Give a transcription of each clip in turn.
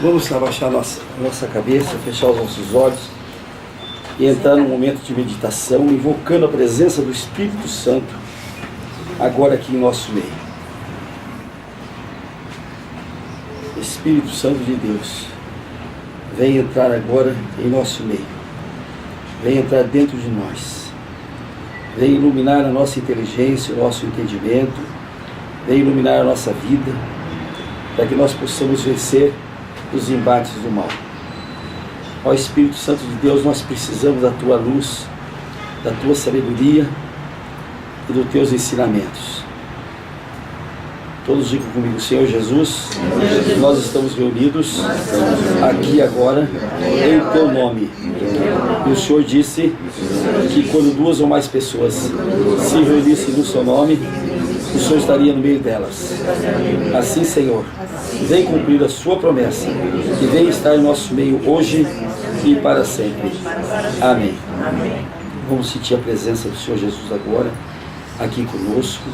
Vamos abaixar nossa cabeça, fechar os nossos olhos e entrar num momento de meditação, invocando a presença do Espírito Santo agora aqui em nosso meio. Espírito Santo de Deus, vem entrar agora em nosso meio, vem entrar dentro de nós, vem iluminar a nossa inteligência, o nosso entendimento, vem iluminar a nossa vida, para que nós possamos vencer os embates do mal. Ó Espírito Santo de Deus, nós precisamos da Tua luz, da Tua sabedoria e dos Teus ensinamentos. Todos digam comigo: Senhor Jesus, nós estamos reunidos aqui agora em Teu nome. E o Senhor disse que quando 2 ou mais pessoas se reunissem no Seu nome, o Senhor estaria no meio delas. Assim, Senhor, vem cumprir a Sua promessa, que vem estar em nosso meio hoje e para sempre. Amém. Vamos sentir a presença do Senhor Jesus agora, aqui conosco.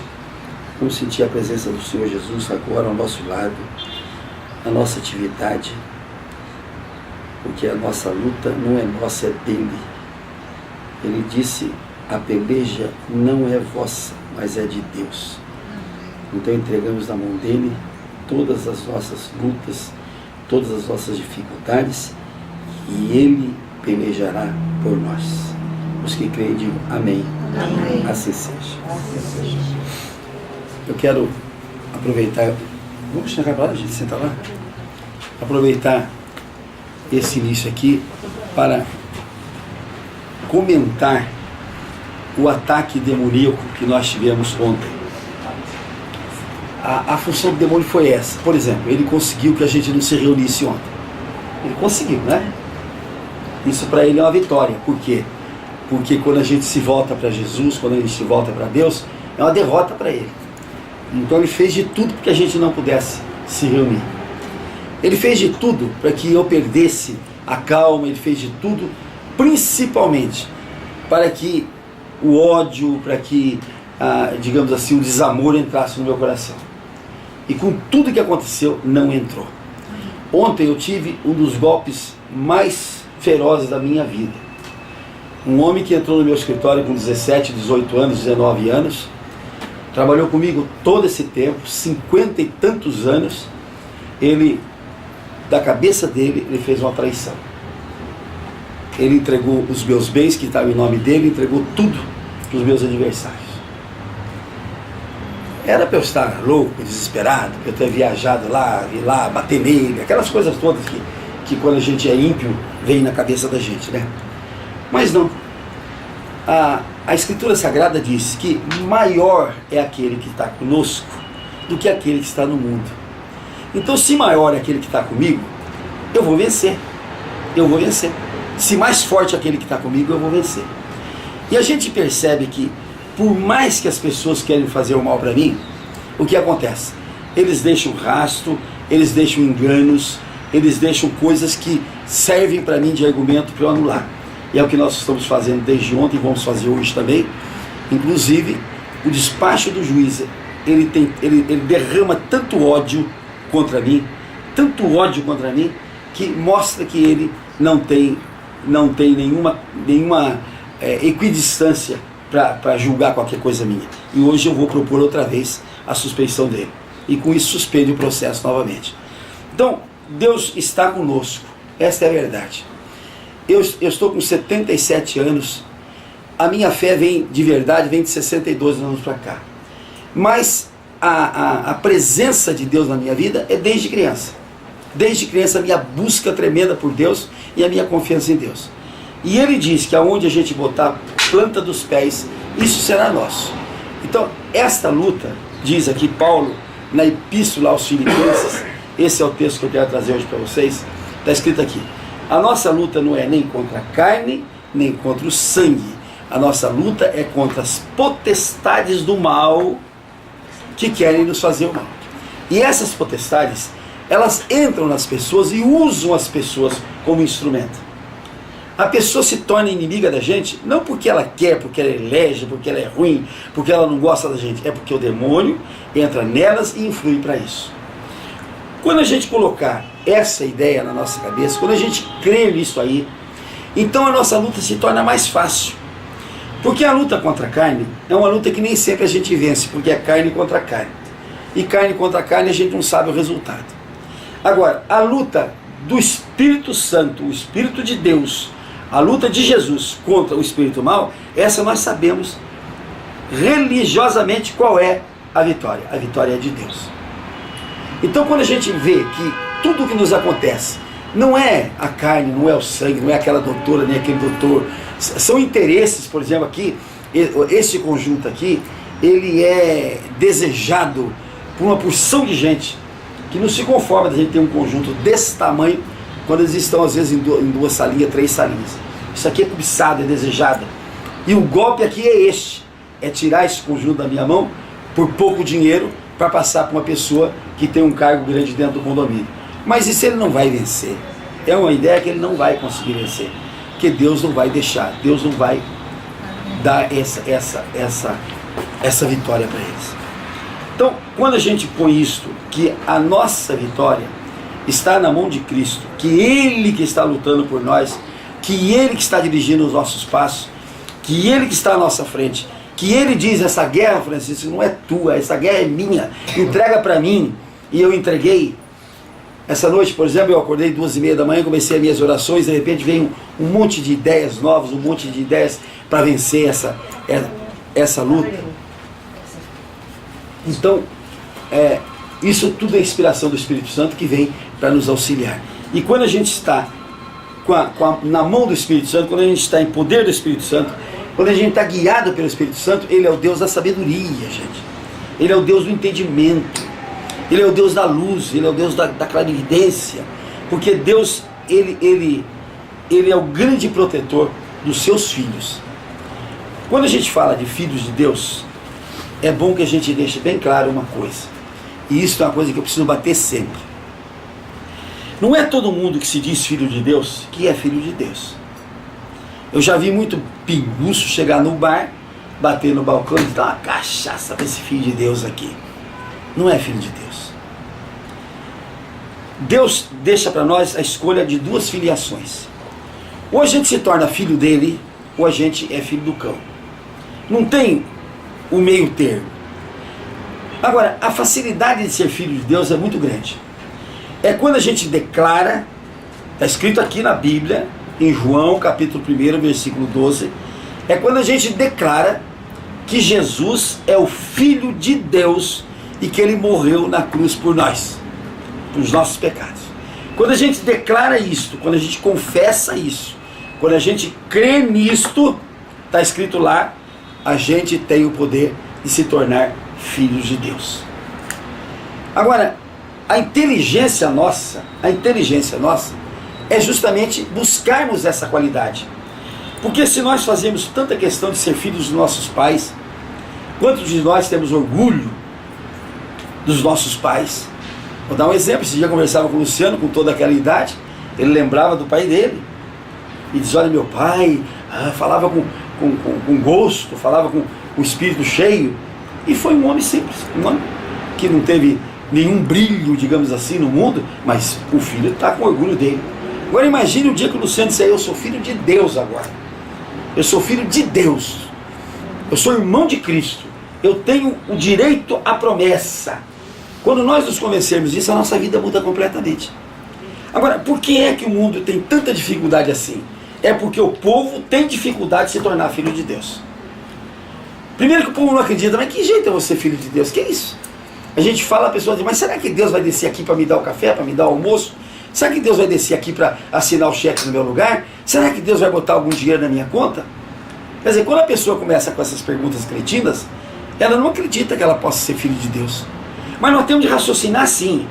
Vamos sentir a presença do Senhor Jesus agora ao nosso lado, na nossa atividade, porque a nossa luta não é nossa, é dele. Ele disse: a peleja não é vossa, mas é de Deus. Então entregamos na mão dele todas as nossas lutas, todas as nossas dificuldades, e ele pelejará por nós. Os que creem, digam amém. Amém. Assim seja. Eu quero aproveitar, vamos chegar para lá, gente, senta lá. Aproveitar esse início aqui para comentar o ataque demoníaco que nós tivemos ontem. A função do demônio foi essa. Por exemplo, ele conseguiu que a gente não se reunisse ontem. Ele conseguiu, né? Isso para ele é uma vitória. Por quê? Porque quando a gente se volta para Jesus, quando a gente se volta para Deus, é uma derrota para ele. Então ele fez de tudo para que a gente não pudesse se reunir. Ele fez de tudo para que eu perdesse a calma, ele fez de tudo, principalmente, para que o ódio, para que, digamos assim, o desamor entrasse no meu coração. E com tudo que aconteceu, não entrou. Ontem eu tive um dos golpes mais ferozes da minha vida. Um homem que entrou no meu escritório com 17, 18 anos, 19 anos, trabalhou comigo todo esse tempo, 50 e tantos anos. Ele, da cabeça dele, ele fez uma traição. Ele entregou os meus bens, que estavam em nome dele, entregou tudo para os meus adversários. Era para eu estar louco, desesperado, para eu ter viajado lá, ir lá, bater nele, aquelas coisas todas que quando a gente é ímpio, vem na cabeça da gente, né? Mas não. A Escritura Sagrada diz que maior é aquele que está conosco do que aquele que está no mundo. Então, se maior é aquele que está comigo, eu vou vencer. Eu vou vencer. Se mais forte é aquele que está comigo, eu vou vencer. E a gente percebe que, por mais que as pessoas querem fazer o mal para mim, o que acontece? Eles deixam rastro, eles deixam enganos, eles deixam coisas que servem para mim de argumento para eu anular. E é o que nós estamos fazendo desde ontem e vamos fazer hoje também. Inclusive, o despacho do juiz, ele derrama tanto ódio contra mim, que mostra que ele não tem nenhuma equidistância para julgar qualquer coisa minha. E hoje eu vou propor outra vez a suspeição dele. E com isso suspende o processo novamente. Então, Deus está conosco. Esta é a verdade. Eu estou com 77 anos. A minha fé vem de verdade, vem de 62 anos para cá. Mas a presença de Deus na minha vida é desde criança. Desde criança a minha busca tremenda por Deus e a minha confiança em Deus. E Ele diz que aonde a gente botar a planta dos pés, isso será nosso. Então, esta luta, diz aqui Paulo, na Epístola aos Filipenses, esse é o texto que eu quero trazer hoje para vocês, está escrito aqui: a nossa luta não é nem contra a carne, nem contra o sangue. A nossa luta é contra as potestades do mal que querem nos fazer o mal. E essas potestades, elas entram nas pessoas e usam as pessoas como instrumento. A pessoa se torna inimiga da gente, não porque ela quer, porque ela elege, porque ela é ruim, porque ela não gosta da gente. É porque o demônio entra nelas e influi para isso. Quando a gente colocar essa ideia na nossa cabeça, quando a gente crê nisso aí, então a nossa luta se torna mais fácil. Porque a luta contra a carne é uma luta que nem sempre a gente vence, porque é carne contra carne. E carne contra carne a gente não sabe o resultado. Agora, a luta do Espírito Santo, o Espírito de Deus, a luta de Jesus contra o espírito mal, essa nós sabemos religiosamente qual é a vitória. A vitória é de Deus. Então quando a gente vê que tudo o que nos acontece não é a carne, não é o sangue, não é aquela doutora, nem aquele doutor, são interesses, por exemplo, aqui, esse conjunto aqui, ele é desejado por uma porção de gente que não se conforma da gente ter um conjunto desse tamanho quando eles estão às vezes em duas salinhas, 3 salinhas. Isso aqui é cobiçado, é desejado. E o golpe aqui é este, é tirar esse conjunto da minha mão por pouco dinheiro para passar para uma pessoa que tem um cargo grande dentro do condomínio. Mas isso ele não vai vencer. É uma ideia que ele não vai conseguir vencer. Porque Deus não vai deixar, Deus não vai dar essa vitória para eles. Então, quando a gente põe isto, que a nossa vitória está na mão de Cristo, que Ele que está lutando por nós, que Ele que está dirigindo os nossos passos, que Ele que está à nossa frente, que Ele diz, essa guerra, Francisco, não é tua, essa guerra é minha, entrega para mim, e eu entreguei. Essa noite, por exemplo, eu acordei 2h30 da manhã, comecei as minhas orações, de repente veio um monte de ideias novas, um monte de ideias para vencer essa luta. Então, isso tudo é inspiração do Espírito Santo que vem para nos auxiliar. E quando a gente está na mão do Espírito Santo, quando a gente está em poder do Espírito Santo, quando a gente está guiado pelo Espírito Santo, Ele é o Deus da sabedoria, gente. Ele é o Deus do entendimento. Ele é o Deus da luz, Ele é o Deus da clarividência, porque Deus, ele é o grande protetor dos seus filhos. Quando a gente fala de filhos de Deus, é bom que a gente deixe bem claro uma coisa, e isso é uma coisa que eu preciso bater sempre. Não é todo mundo que se diz filho de Deus que é filho de Deus. Eu já vi muito pinguço chegar no bar, bater no balcão e dar uma cachaça para esse filho de Deus aqui. Não é filho de Deus. Deus deixa para nós a escolha de 2 filiações. Ou a gente se torna filho dele, ou a gente é filho do cão. Não tem o meio termo. Agora, a facilidade de ser filho de Deus é muito grande. É quando a gente declara, está escrito aqui na Bíblia, em João capítulo 1, versículo 12, é quando a gente declara que Jesus é o Filho de Deus e que Ele morreu na cruz por nós, pelos nossos pecados. Quando a gente declara isto, quando a gente confessa isso, quando a gente crê nisto, está escrito lá, a gente tem o poder de se tornar filhos de Deus. Agora, a inteligência nossa é justamente buscarmos essa qualidade. Porque se nós fazemos tanta questão de ser filhos dos nossos pais, quantos de nós temos orgulho dos nossos pais? Vou dar um exemplo. Esse dia eu conversava com o Luciano, com toda aquela idade, ele lembrava do pai dele, e dizia, olha, meu pai, falava com gosto, falava com o espírito cheio, e foi um homem simples, um homem que não teve nenhum brilho, digamos assim, no mundo, mas o filho está com orgulho dele. Agora imagine o dia que o Luciano disser, eu sou filho de Deus agora, eu sou filho de Deus, eu sou irmão de Cristo, eu tenho o direito à promessa. Quando nós nos convencermos disso, a nossa vida muda completamente. Agora, por que é que o mundo tem tanta dificuldade assim? É porque o povo tem dificuldade de se tornar filho de Deus. Primeiro que o povo não acredita, mas que jeito é você filho de Deus? Que é isso? A gente fala, a pessoa diz, mas será que Deus vai descer aqui para me dar o café, para me dar o almoço? Será que Deus vai descer aqui para assinar o cheque no meu lugar? Será que Deus vai botar algum dinheiro na minha conta? Quer dizer, quando a pessoa começa com essas perguntas cretinas, ela não acredita que ela possa ser filho de Deus. Mas nós temos de raciocinar assim.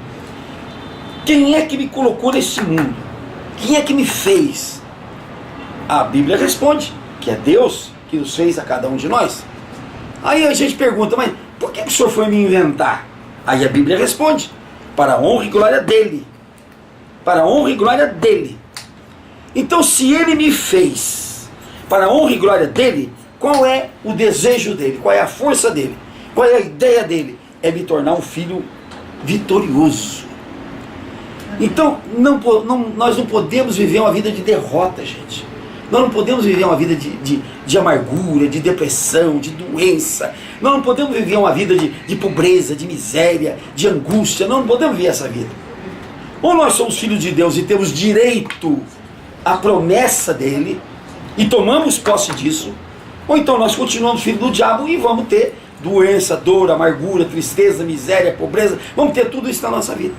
Quem é que me colocou neste mundo? Quem é que me fez? A Bíblia responde que é Deus que nos fez a cada um de nós. Aí a gente pergunta, mas por que o Senhor foi me inventar? Aí a Bíblia responde, para a honra e glória dele. Para a honra e glória dele. Então, se ele me fez para a honra e glória dele, qual é o desejo dele? Qual é a força dele? Qual é a ideia dele? É me tornar um filho vitorioso. Então, nós não podemos viver uma vida de derrota, gente. Nós não podemos viver uma vida de amargura, de depressão, de doença. Nós não podemos viver uma vida de pobreza, de miséria, de angústia. Nós não podemos viver essa vida. Ou nós somos filhos de Deus e temos direito à promessa dele e tomamos posse disso, ou então nós continuamos filhos do diabo e vamos ter doença, dor, amargura, tristeza, miséria, pobreza. Vamos ter tudo isso na nossa vida.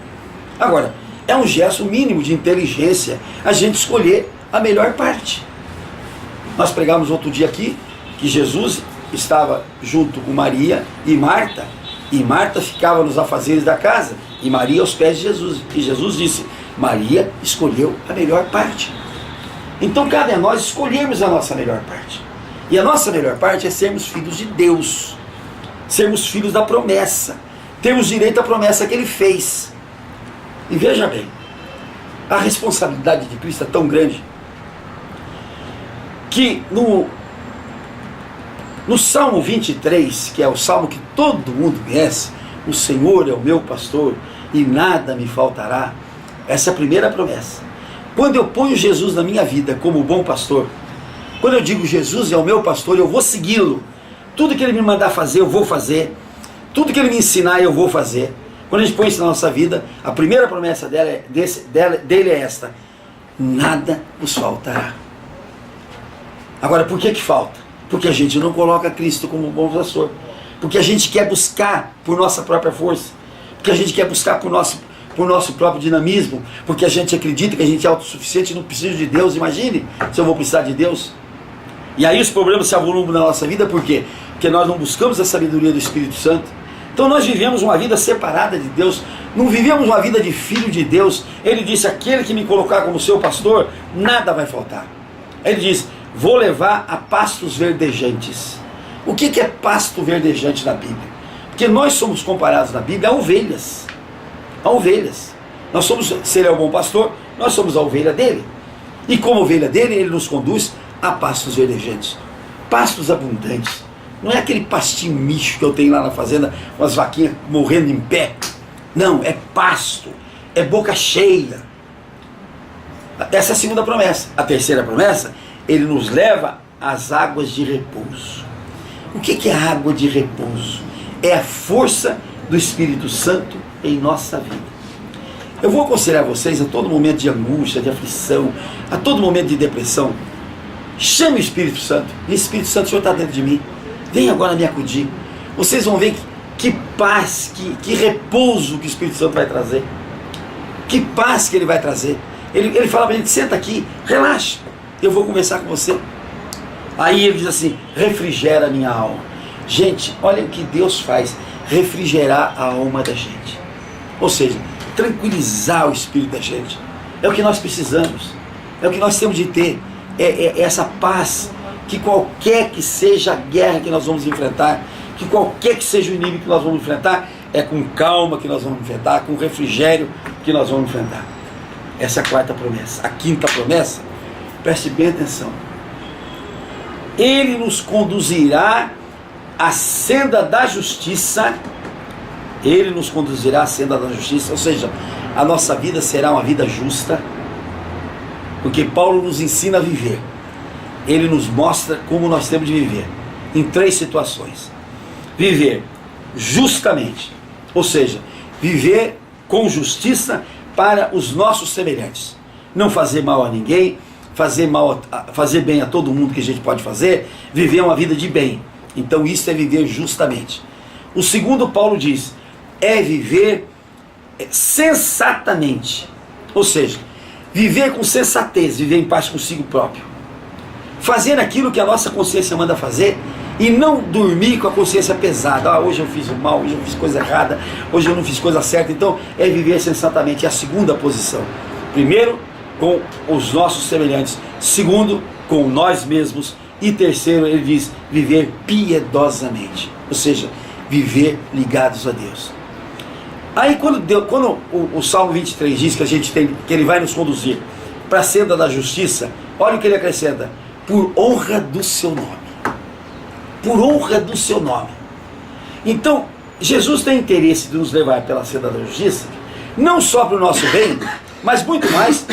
Agora, é um gesto mínimo de inteligência a gente escolher a melhor parte. Nós pregamos outro dia aqui que Jesus estava junto com Maria e Marta ficava nos afazeres da casa, e Maria aos pés de Jesus. E Jesus disse: Maria escolheu a melhor parte. Então cabe a nós escolhermos a nossa melhor parte. E a nossa melhor parte é sermos filhos de Deus, sermos filhos da promessa, termos direito à promessa que Ele fez. E veja bem, a responsabilidade de Cristo é tão grande que no Salmo 23, que é o salmo que todo mundo conhece, o Senhor é o meu pastor e nada me faltará, essa é a primeira promessa. Quando eu ponho Jesus na minha vida como bom pastor, quando eu digo Jesus é o meu pastor, eu vou segui-lo, tudo que Ele me mandar fazer eu vou fazer, tudo que Ele me ensinar eu vou fazer. Quando a gente põe isso na nossa vida, a primeira promessa dele é esta: nada nos faltará. Agora, por que falta? Porque a gente não coloca Cristo como bom pastor, porque a gente quer buscar por nossa própria força, porque a gente quer buscar por nosso próprio dinamismo, porque a gente acredita que a gente é autossuficiente e não precisa de Deus. Imagine se eu vou precisar de Deus. E aí os problemas se avolumam na nossa vida. Por quê? Porque nós não buscamos a sabedoria do Espírito Santo. Então nós vivemos uma vida separada de Deus, não vivemos uma vida de filho de Deus. Ele disse: aquele que me colocar como seu pastor, nada vai faltar. Ele diz: vou levar a pastos verdejantes. O que é pasto verdejante na Bíblia? Porque nós somos comparados na Bíblia a ovelhas. A ovelhas. Nós somos, se Ele é o bom pastor, nós somos a ovelha dele. E como ovelha dele, Ele nos conduz a pastos verdejantes, pastos abundantes. Não é aquele pastinho micho que eu tenho lá na fazenda, umas vaquinhas morrendo em pé. Não, é pasto, é boca cheia. Essa é a segunda promessa. A terceira promessa: Ele nos leva às águas de repouso. O que é a água de repouso? É a força do Espírito Santo em nossa vida. Eu vou aconselhar vocês, a todo momento de angústia, de aflição, a todo momento de depressão, chame o Espírito Santo. E Espírito Santo, o Senhor está dentro de mim, vem agora me acudir. Vocês vão ver que paz, que repouso que o Espírito Santo vai trazer, que paz que Ele vai trazer. Ele fala para a gente: senta aqui, relaxa, eu vou conversar com você. Aí Ele diz assim: refrigera a minha alma. Gente, olha o que Deus faz: refrigerar a alma da gente, ou seja, tranquilizar o espírito da gente. É o que nós precisamos, é o que nós temos de ter, é essa paz, que qualquer que seja a guerra que nós vamos enfrentar, que qualquer que seja o inimigo que nós vamos enfrentar, é com calma que nós vamos enfrentar, com refrigério que nós vamos enfrentar. Essa é a quarta promessa. A quinta promessa, preste bem atenção: Ele nos conduzirá à senda da justiça. Ele nos conduzirá à senda da justiça, ou seja, a nossa vida será uma vida justa, porque Paulo nos ensina a viver. Ele nos mostra como nós temos de viver, em três situações: viver justamente, ou seja, viver com justiça para os nossos semelhantes, não fazer mal a ninguém, fazer bem a todo mundo que a gente pode fazer, viver uma vida de bem. Então isso é viver justamente. O segundo, Paulo diz, é viver sensatamente, ou seja, viver com sensatez, viver em paz consigo próprio, fazer aquilo que a nossa consciência manda fazer e não dormir com a consciência pesada. Hoje eu fiz o mal, hoje eu fiz coisa errada, hoje eu não fiz coisa certa. Então é viver sensatamente. É a segunda posição. Primeiro, com os nossos semelhantes. Segundo, com nós mesmos. E terceiro, ele diz, viver piedosamente, ou seja, viver ligados a Deus. Aí quando o Salmo 23 diz que a gente tem, que Ele vai nos conduzir para a senda da justiça, olha o que ele acrescenta: por honra do seu nome. Por honra do seu nome. Então, Jesus tem interesse de nos levar pela senda da justiça, não só para o nosso bem, mas muito mais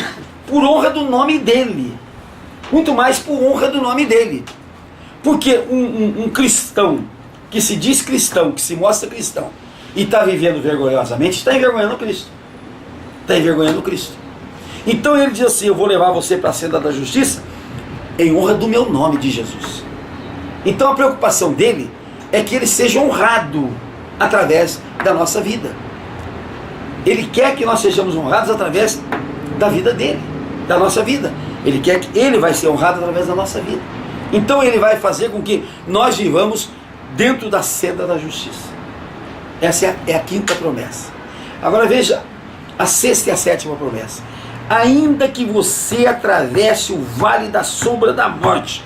por honra do nome dele. Muito mais por honra do nome dele. Porque um cristão que se diz cristão, que se mostra cristão, e está vivendo vergonhosamente, está envergonhando Cristo. Está envergonhando Cristo. Então ele diz assim: eu vou levar você para a senda da justiça em honra do meu nome, de Jesus. Então a preocupação dele é que ele seja honrado através da nossa vida. Ele quer que nós sejamos honrados através da vida dele, da nossa vida. Ele quer que ele vai ser honrado através da nossa vida. Então ele vai fazer com que nós vivamos dentro da senda da justiça. Essa é a quinta promessa. Agora veja a sexta e a sétima promessa. Ainda que você atravesse o vale da sombra da morte.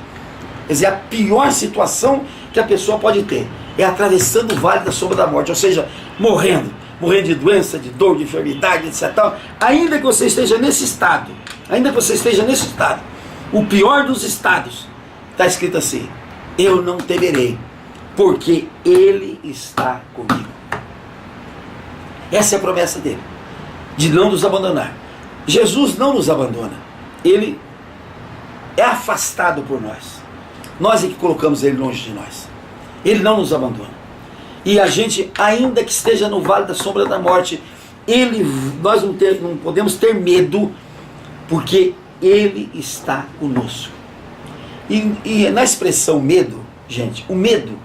Quer dizer, a pior situação que a pessoa pode ter é atravessando o vale da sombra da morte, ou seja, morrendo de doença, de dor, de enfermidade, etc. Ainda que você esteja nesse estado, o pior dos estados, está escrito assim: eu não temerei, porque Ele está comigo. Essa é a promessa dele, de não nos abandonar. Jesus não nos abandona, Ele é afastado por nós. Nós é que colocamos Ele longe de nós. Ele não nos abandona. E a gente, ainda que esteja no vale da sombra da morte, nós não podemos ter medo, porque Ele está conosco. E na expressão medo, gente, o medo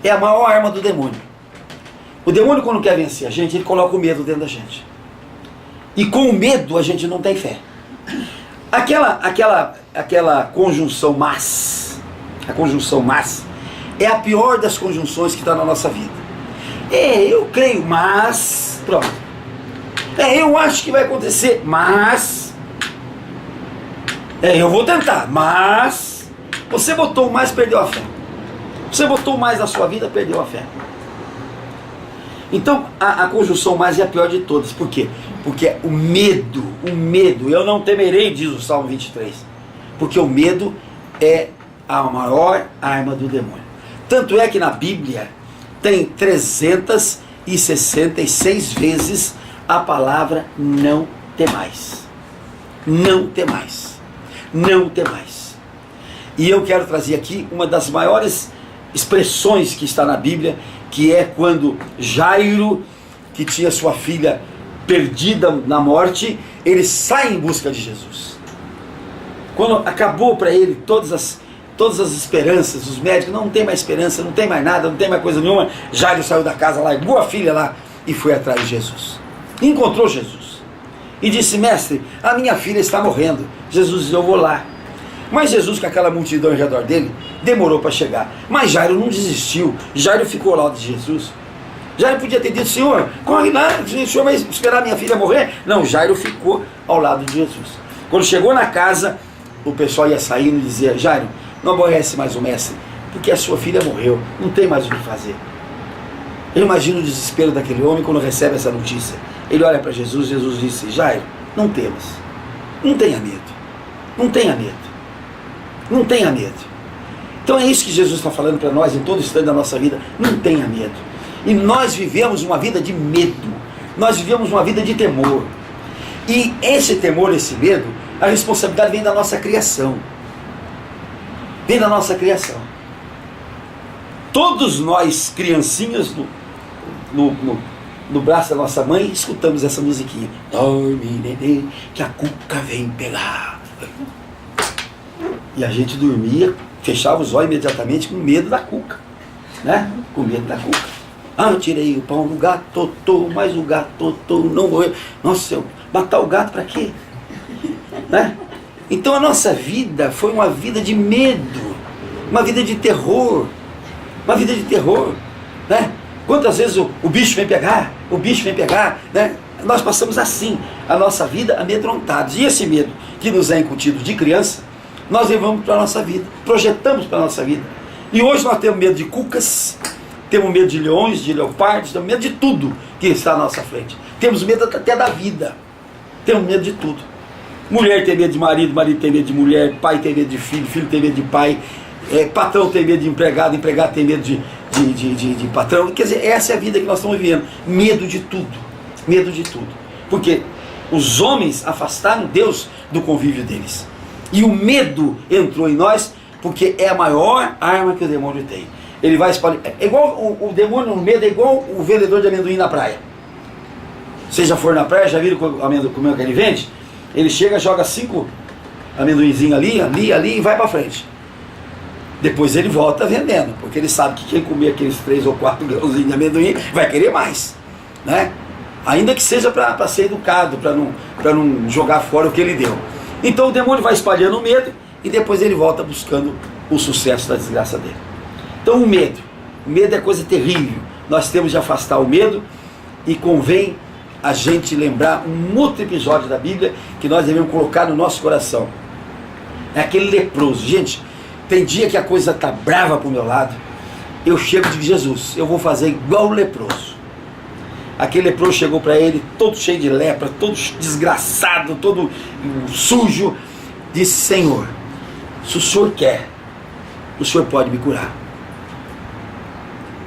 é a maior arma do demônio. O demônio, quando quer vencer a gente, ele coloca o medo dentro da gente. E com o medo a gente não tem fé. Aquela conjunção mas, a conjunção mas, é a pior das conjunções que está na nossa vida. Eu creio, mas, pronto. Eu acho que vai acontecer, mas, eu vou tentar, mas, você botou o mais, perdeu a fé. Você botou o mais na sua vida, perdeu a fé. Então, a conjunção mais é a pior de todas. Por quê? Porque o medo, eu não temerei, diz o Salmo 23. Porque o medo é a maior arma do demônio. Tanto é que na Bíblia tem 366 vezes a palavra não temais. Não temais. Não temais. E eu quero trazer aqui uma das maiores expressões que está na Bíblia, que é quando Jairo, que tinha sua filha perdida na morte, ele sai em busca de Jesus. Quando acabou para ele todas as esperanças, os médicos, não tem mais esperança, não tem mais nada, não tem mais coisa nenhuma, Jairo saiu da casa, largou a filha lá e foi atrás de Jesus. Encontrou Jesus e disse: mestre, a minha filha está morrendo. Jesus disse: eu vou lá. Mas Jesus, com aquela multidão ao redor dele, demorou para chegar. Mas Jairo não desistiu. Jairo ficou ao lado de Jesus. Jairo podia ter dito: Senhor, corre lá, o Senhor vai esperar minha filha morrer? Não, Jairo ficou ao lado de Jesus. Quando chegou na casa, o pessoal ia saindo e dizia: Jairo, não aborrece mais o mestre, porque a sua filha morreu, não tem mais o que fazer. Eu imagino o desespero daquele homem quando recebe essa notícia. Ele olha para Jesus, Jesus disse: Jairo, não temas, não tenha medo, não tenha medo. Não tenha medo. Então é isso que Jesus está falando para nós em todo instante da nossa vida. Não tenha medo. E nós vivemos uma vida de medo. Nós vivemos uma vida de temor. E esse temor, esse medo, a responsabilidade vem da nossa criação. Vem da nossa criação. Todos nós, criancinhas no braço da nossa mãe, escutamos essa musiquinha. Dorme, neném, que a cuca vem pegar. E a gente dormia, fechava os olhos imediatamente com medo da cuca, né? Com medo da cuca. Eu tirei o pão do gato, totô, mas o gato totô não morreu. Nossa, matar o gato para quê? Né? Então a nossa vida foi uma vida de medo, uma vida de terror, né? Quantas vezes o bicho vem pegar, né? Nós passamos assim, a nossa vida amedrontados. E esse medo que nos é incutido de criança, nós levamos para a nossa vida, projetamos para a nossa vida. E hoje nós temos medo de cucas, temos medo de leões, de leopardos, temos medo de tudo que está à nossa frente. Temos medo até da vida, temos medo de tudo. Mulher tem medo de marido, marido tem medo de mulher, pai tem medo de filho, filho tem medo de pai, patrão tem medo de empregado, empregado tem medo de patrão. Quer dizer, essa é a vida que nós estamos vivendo, medo de tudo, medo de tudo. Porque Os homens afastaram Deus do convívio deles. E o medo entrou em nós, porque é a maior arma que o demônio tem. Ele vai espalhar. É igual o demônio no medo, é igual o vendedor de amendoim na praia. Vocês já foram na praia, já viram como é que ele vende? Ele chega, joga 5 amendoinzinhos ali e vai para frente. Depois ele volta vendendo, porque ele sabe que quem comer aqueles 3 ou 4 grãozinhos de amendoim vai querer mais, né? Ainda que seja para ser educado, para não jogar fora o que ele deu. Então o demônio vai espalhando o medo e depois ele volta buscando o sucesso da desgraça dele. Então o medo é coisa terrível. Nós temos de afastar o medo, e convém a gente lembrar um outro episódio da Bíblia que nós devemos colocar no nosso coração. É aquele leproso. Gente, tem dia que a coisa está brava para o meu lado, eu chego e digo: Jesus, eu vou fazer igual o leproso. Aquele leproso chegou para ele, todo cheio de lepra, todo desgraçado, todo sujo, disse: Senhor, se o Senhor quer, o Senhor pode me curar.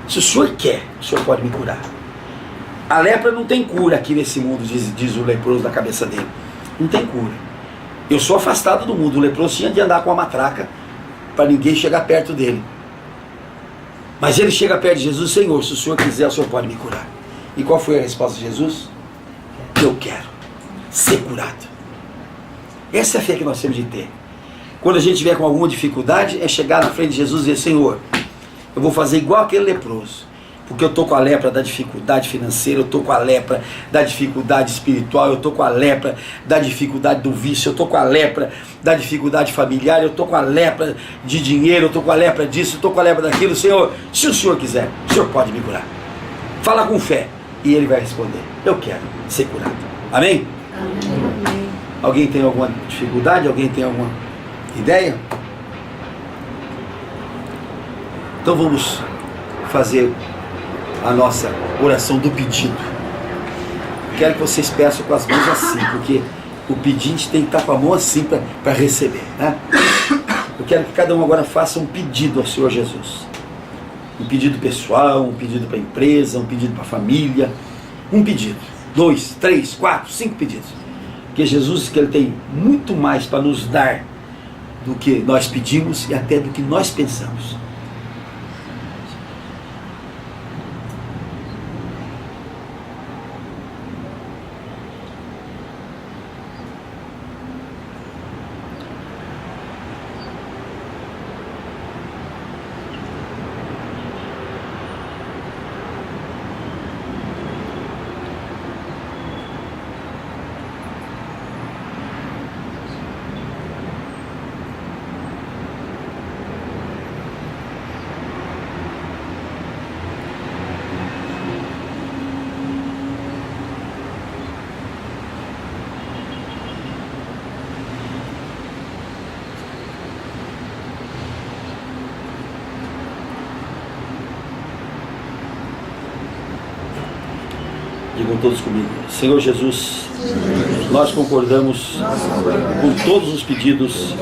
Se o Senhor quer, o Senhor pode me curar. A lepra não tem cura aqui nesse mundo, diz o leproso da cabeça dele. Não tem cura. Eu sou afastado do mundo. O leproso tinha de andar com a matraca para ninguém chegar perto dele. Mas ele chega perto de Jesus: Senhor, se o Senhor quiser, o Senhor pode me curar. E qual foi a resposta de Jesus? Eu quero ser curado. Essa é a fé que nós temos de ter. Quando a gente tiver com alguma dificuldade, é chegar na frente de Jesus e dizer: Senhor, eu vou fazer igual aquele leproso, porque eu estou com a lepra da dificuldade financeira, eu estou com a lepra da dificuldade espiritual, eu estou com a lepra da dificuldade do vício, eu estou com a lepra da dificuldade familiar, eu estou com a lepra de dinheiro, eu estou com a lepra disso, eu estou com a lepra daquilo. Senhor, se o Senhor quiser, o Senhor pode me curar. Fala com fé e Ele vai responder: eu quero ser curado. Amém? Amém. Alguém tem alguma dificuldade? Alguém tem alguma ideia? Então vamos fazer a nossa oração do pedido. Quero que vocês peçam com as mãos assim, porque o pedinte tem que estar com a mão assim para receber, né? Eu quero que cada um agora faça um pedido ao Senhor Jesus. Um pedido pessoal, um pedido para a empresa, um pedido para a família. Um pedido, 2, 3, 4, 5 pedidos. Porque Jesus diz que Ele tem muito mais para nos dar do que nós pedimos e até do que nós pensamos. Digam todos comigo: Senhor Jesus, nós concordamos com todos os pedidos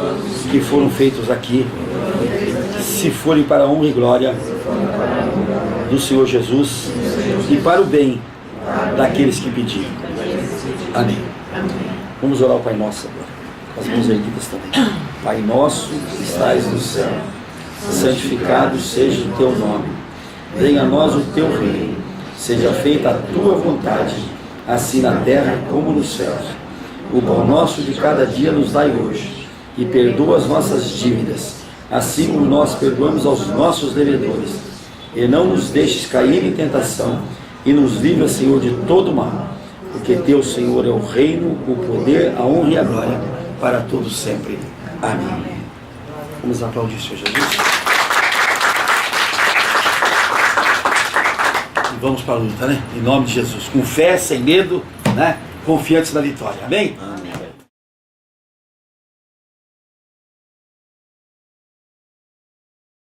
que foram feitos aqui, se forem para a honra e glória do Senhor Jesus e para o bem daqueles que pediram. Amém. Vamos orar ao Pai Nosso agora, com as mãos erguidas também. Pai nosso que estais no céu, santificado seja o teu nome, venha a nós o teu reino. Seja feita a tua vontade, assim na terra como nos céus. O pão nosso de cada dia nos dai hoje, e perdoa as nossas dívidas, assim como nós perdoamos aos nossos devedores. E não nos deixes cair em tentação, e nos livra, Senhor, de todo mal, porque teu, Senhor, é o reino, o poder, a honra e a glória, para todos sempre. Amém. Vamos aplaudir o Senhor Jesus. Vamos para a luta, né? Em nome de Jesus. Com fé, sem medo, né? Confiantes na vitória. Amém? Amém.